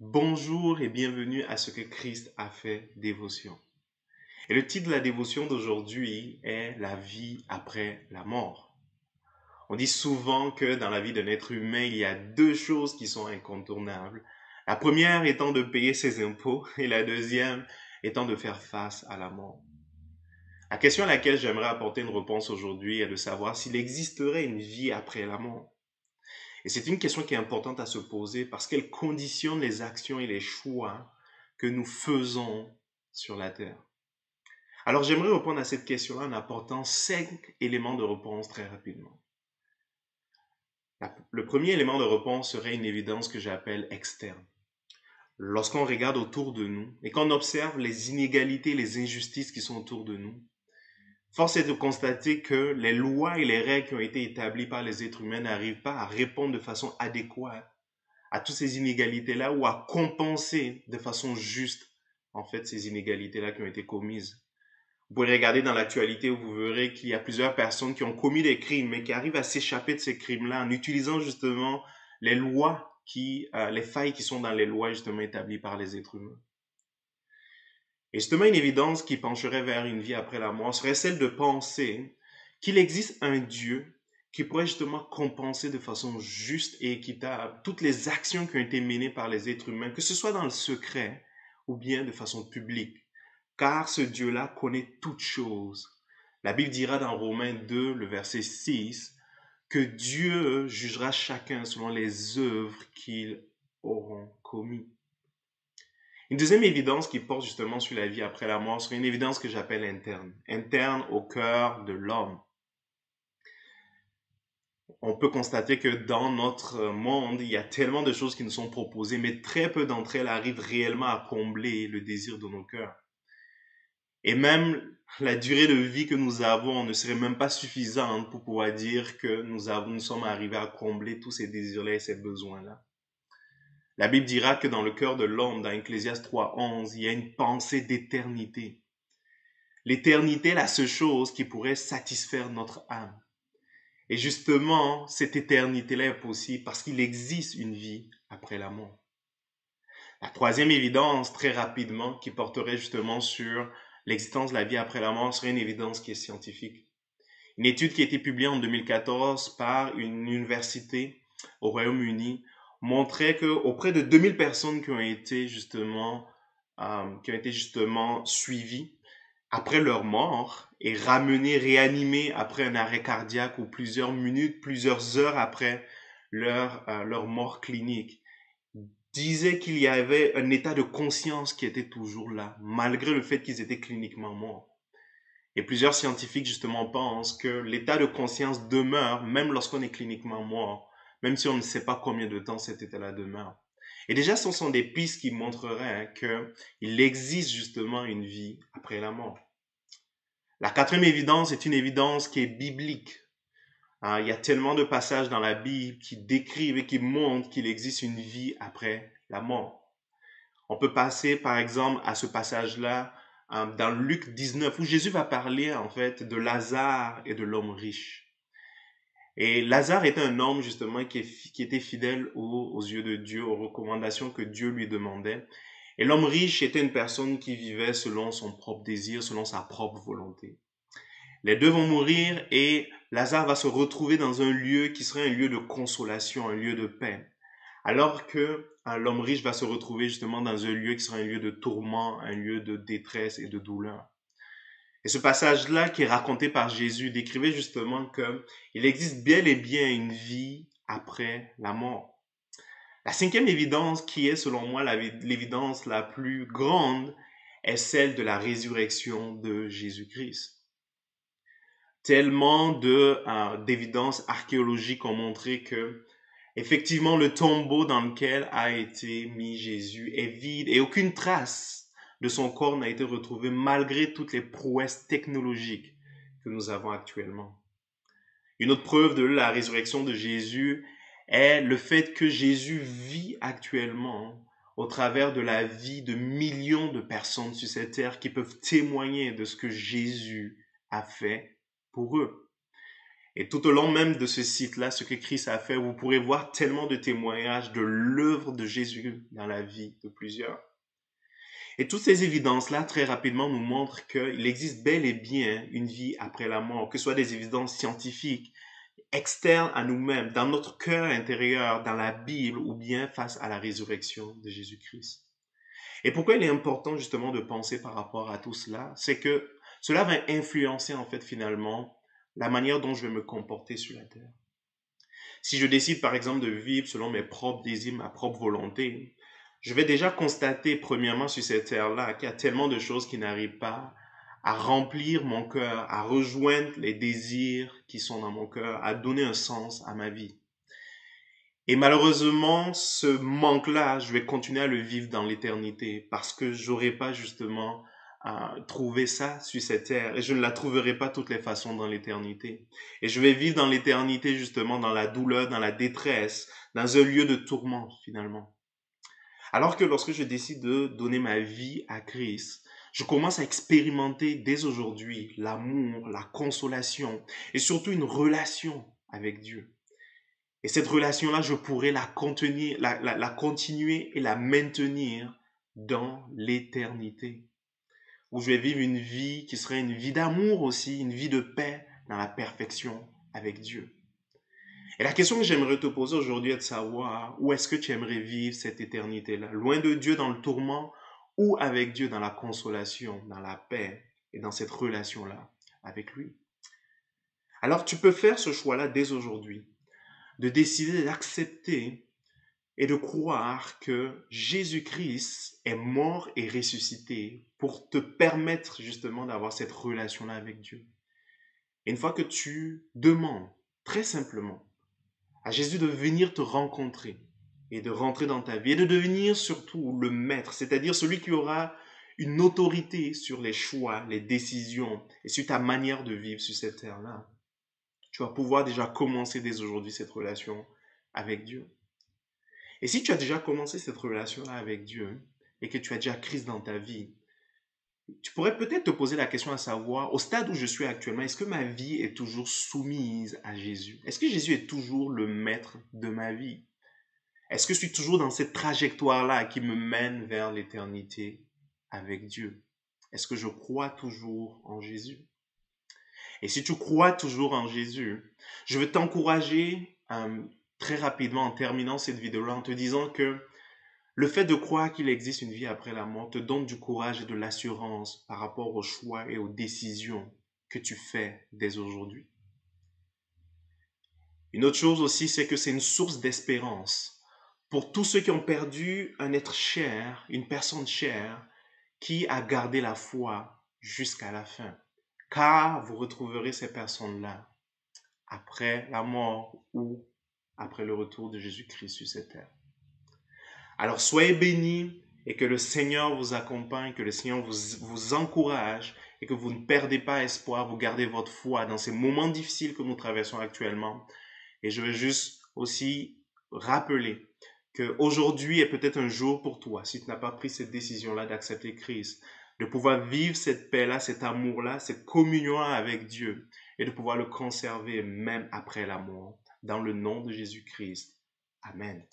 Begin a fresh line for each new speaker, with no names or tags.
Bonjour et bienvenue à ce que Christ a fait dévotion. Et le titre de la dévotion d'aujourd'hui est La vie après la mort. On dit souvent que dans la vie d'un être humain, il y a deux choses qui sont incontournables. La première étant de payer ses impôts et la deuxième étant de faire face à la mort. La question à laquelle j'aimerais apporter une réponse aujourd'hui est de savoir s'il existerait une vie après la mort. Et c'est une question qui est importante à se poser parce qu'elle conditionne les actions et les choix que nous faisons sur la terre. Alors j'aimerais répondre à cette question-là en apportant 5 éléments de réponse très rapidement. Le premier élément de réponse serait une évidence que j'appelle externe. Lorsqu'on regarde autour de nous et qu'on observe les inégalités, les injustices qui sont autour de nous, force est de constater que les lois et les règles qui ont été établies par les êtres humains n'arrivent pas à répondre de façon adéquate à toutes ces inégalités-là ou à compenser de façon juste, en fait, ces inégalités-là qui ont été commises. Vous pouvez regarder dans l'actualité où vous verrez qu'il y a plusieurs personnes qui ont commis des crimes, mais qui arrivent à s'échapper de ces crimes-là en utilisant justement les lois les failles qui sont dans les lois justement établies par les êtres humains. Et justement, une évidence qui pencherait vers une vie après la mort serait celle de penser qu'il existe un Dieu qui pourrait justement compenser de façon juste et équitable toutes les actions qui ont été menées par les êtres humains, que ce soit dans le secret ou bien de façon publique. Car ce Dieu-là connaît toutes choses. La Bible dira dans Romains 2, le verset 6, que Dieu jugera chacun selon les œuvres qu'ils auront commises. Une deuxième évidence qui porte justement sur la vie après la mort serait une évidence que j'appelle interne, interne au cœur de l'homme. On peut constater que dans notre monde, il y a tellement de choses qui nous sont proposées, mais très peu d'entre elles arrivent réellement à combler le désir de nos cœurs. Et même la durée de vie que nous avons ne serait même pas suffisante pour pouvoir dire que nous sommes arrivés à combler tous ces désirs-là et ces besoins-là. La Bible dira que dans le cœur de l'homme, dans Ecclésiaste 3:11, il y a une pensée d'éternité. L'éternité est la seule chose qui pourrait satisfaire notre âme. Et justement, cette éternité-là est possible parce qu'il existe une vie après la mort. La troisième évidence, très rapidement, qui porterait justement sur l'existence de la vie après la mort, serait une évidence qui est scientifique. Une étude qui a été publiée en 2014 par une université au Royaume-Uni montrait qu'auprès de 2000 personnes qui ont été justement suivies après leur mort et ramenées, réanimées après un arrêt cardiaque ou plusieurs minutes, plusieurs heures après leur mort clinique, disaient qu'il y avait un état de conscience qui était toujours là, malgré le fait qu'ils étaient cliniquement morts. Et plusieurs scientifiques, justement, pensent que l'état de conscience demeure même lorsqu'on est cliniquement mort, même si on ne sait pas combien de temps cet état-là demeure. Et déjà, ce sont des pistes qui montreraient qu'il existe justement une vie après la mort. La quatrième évidence est une évidence qui est biblique. Il y a tellement de passages dans la Bible qui décrivent et qui montrent qu'il existe une vie après la mort. On peut passer, par exemple, à ce passage-là dans Luc 19, où Jésus va parler en fait de Lazare et de l'homme riche. Et Lazare était un homme justement qui était fidèle aux yeux de Dieu, aux recommandations que Dieu lui demandait. Et l'homme riche était une personne qui vivait selon son propre désir, selon sa propre volonté. Les deux vont mourir et Lazare va se retrouver dans un lieu qui serait un lieu de consolation, un lieu de paix. Alors que l'homme riche va se retrouver justement dans un lieu qui sera un lieu de tourment, un lieu de détresse et de douleur. Et ce passage-là qui est raconté par Jésus décrivait justement qu'il existe bel et bien une vie après la mort. La cinquième évidence qui est selon moi l'évidence la plus grande est celle de la résurrection de Jésus-Christ. Tellement d'évidences archéologiques ont montré que effectivement, le tombeau dans lequel a été mis Jésus est vide et aucune trace de son corps n'a été retrouvée malgré toutes les prouesses technologiques que nous avons actuellement. Une autre preuve de la résurrection de Jésus est le fait que Jésus vit actuellement au travers de la vie de millions de personnes sur cette terre qui peuvent témoigner de ce que Jésus a fait pour eux. Et tout au long même de ce site-là, ce que Christ a fait, vous pourrez voir tellement de témoignages de l'œuvre de Jésus dans la vie de plusieurs. Et toutes ces évidences-là, très rapidement, nous montrent qu'il existe bel et bien une vie après la mort, que ce soit des évidences scientifiques, externes à nous-mêmes, dans notre cœur intérieur, dans la Bible, ou bien face à la résurrection de Jésus-Christ. Et pourquoi il est important justement de penser par rapport à tout cela, c'est que cela va influencer en fait finalement la manière dont je vais me comporter sur la terre. Si je décide par exemple de vivre selon mes propres désirs, ma propre volonté, je vais déjà constater premièrement sur cette terre-là qu'il y a tellement de choses qui n'arrivent pas à remplir mon cœur, à rejoindre les désirs qui sont dans mon cœur, à donner un sens à ma vie. Et malheureusement, ce manque-là, je vais continuer à le vivre dans l'éternité parce que j'aurai pas justement trouvé ça sur cette terre et je ne la trouverai pas de toutes les façons dans l'éternité. Et je vais vivre dans l'éternité justement dans la douleur, dans la détresse, dans un lieu de tourment finalement. Alors que lorsque je décide de donner ma vie à Christ, je commence à expérimenter dès aujourd'hui l'amour, la consolation et surtout une relation avec Dieu. Et cette relation-là, je pourrais la contenir, la continuer et la maintenir dans l'éternité. Où je vais vivre une vie qui serait une vie d'amour aussi, une vie de paix dans la perfection avec Dieu. Et la question que j'aimerais te poser aujourd'hui est de savoir où est-ce que tu aimerais vivre cette éternité-là? Loin de Dieu dans le tourment ou avec Dieu dans la consolation, dans la paix et dans cette relation-là avec lui? Alors tu peux faire ce choix-là dès aujourd'hui, de décider d'accepter et de croire que Jésus-Christ est mort et ressuscité pour te permettre justement d'avoir cette relation-là avec Dieu. Et une fois que tu demandes très simplement à Jésus de venir te rencontrer et de rentrer dans ta vie et de devenir surtout le maître, c'est-à-dire celui qui aura une autorité sur les choix, les décisions et sur ta manière de vivre sur cette terre-là, tu vas pouvoir déjà commencer dès aujourd'hui cette relation avec Dieu. Et si tu as déjà commencé cette relation-là avec Dieu et que tu as déjà Christ dans ta vie, tu pourrais peut-être te poser la question à savoir, au stade où je suis actuellement, est-ce que ma vie est toujours soumise à Jésus? Est-ce que Jésus est toujours le maître de ma vie? Est-ce que je suis toujours dans cette trajectoire-là qui me mène vers l'éternité avec Dieu? Est-ce que je crois toujours en Jésus? Et si tu crois toujours en Jésus, je veux t'encourager très rapidement en terminant cette vidéo-là en te disant que le fait de croire qu'il existe une vie après la mort te donne du courage et de l'assurance par rapport aux choix et aux décisions que tu fais dès aujourd'hui. Une autre chose aussi, c'est que c'est une source d'espérance pour tous ceux qui ont perdu un être cher, une personne chère, qui a gardé la foi jusqu'à la fin. Car vous retrouverez ces personnes-là après la mort ou après le retour de Jésus-Christ sur cette terre. Alors soyez bénis et que le Seigneur vous accompagne, que le Seigneur vous encourage et que vous ne perdez pas espoir, vous gardez votre foi dans ces moments difficiles que nous traversons actuellement. Et je veux juste aussi rappeler qu'aujourd'hui est peut-être un jour pour toi, si tu n'as pas pris cette décision-là d'accepter Christ, de pouvoir vivre cette paix-là, cet amour-là, cette communion avec Dieu et de pouvoir le conserver même après la mort, dans le nom de Jésus-Christ. Amen.